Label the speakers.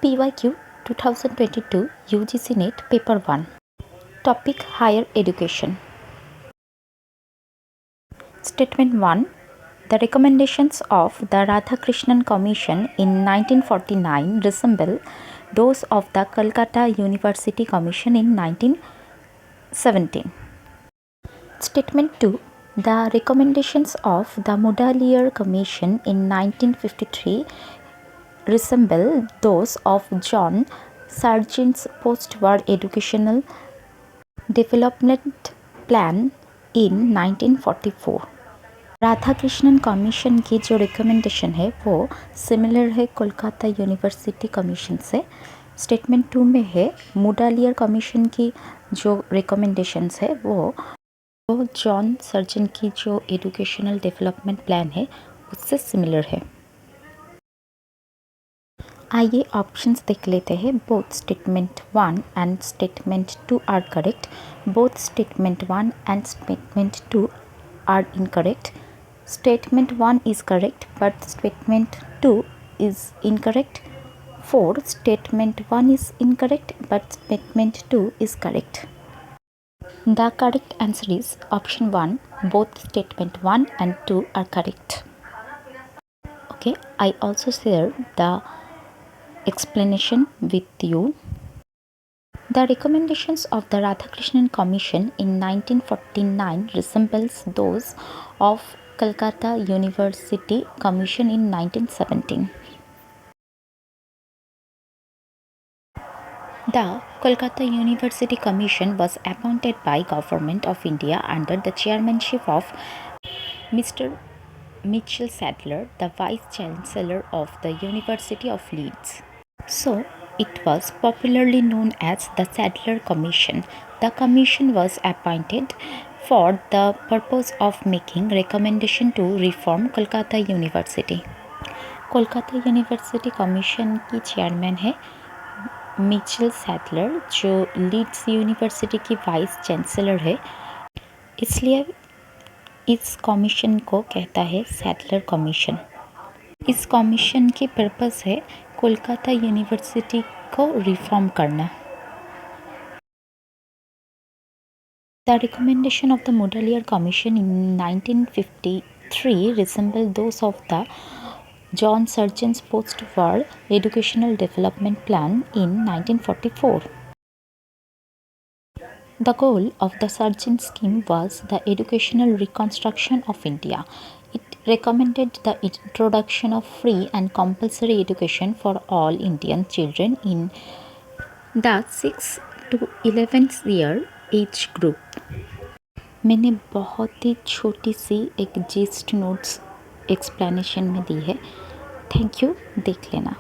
Speaker 1: PYQ 2022 UGC NET Paper 1. Topic Higher Education. Statement 1. The recommendations of the Radhakrishnan Commission in 1949 resemble those of the Calcutta University Commission in 1917. Statement 2. The recommendations of the Mudaliar Commission in 1953 resemble those of John Sargent's post-war educational development plan in 1944. Radhakrishnan commission की जो recommendation है वो similar है Kolkata university commission से। Statement 2 में है मुडालियर commission की जो रिकमेंडेशंस है वो जॉन सर्जन की जो एजुकेशनल डेवलपमेंट प्लान है उससे सिमिलर है। आइए ऑप्शंस देख लेते हैं। Both statement 1 and statement 2 are correct. Both statement 1 and statement 2 are incorrect. Statement 1 is correct, but statement 2 is incorrect. 4. Statement 1 is incorrect, but statement 2 is correct. The correct answer is option 1. Both statement 1 and 2 are correct. Okay, I also share the explanation with you. The recommendations of the Radhakrishnan Commission in 1949 resembles those of Calcutta University Commission in 1917. The Kolkata University Commission was appointed by Government of India under the chairmanship of Mr. Mitchell Sadler, the Vice Chancellor of the University of Leeds. So, it was popularly known as the Sadler Commission. The commission was appointed for the purpose of making recommendation to reform Kolkata University. Kolkata university commission की chairman है Mitchell Sadler, जो Leeds university की vice chancellor है, इसलिए इस commission को कहता है सैडलर कमीशन। इस कमीशन की पर्पस है कोलकाता यूनिवर्सिटी को रिफॉर्म करना। The recommendation of the Mudaliar Commission in 1953 resemble those of the John Sargent's post-war educational development plan in 1944. The goal of the Sargent scheme was the educational reconstruction of India. It recommended the introduction of free and compulsory education for all Indian children in the 6 to 11th year age group. मैंने बहुत ही छोटी सी एक gist notes explanation में दी है। Thank you, देख लेना।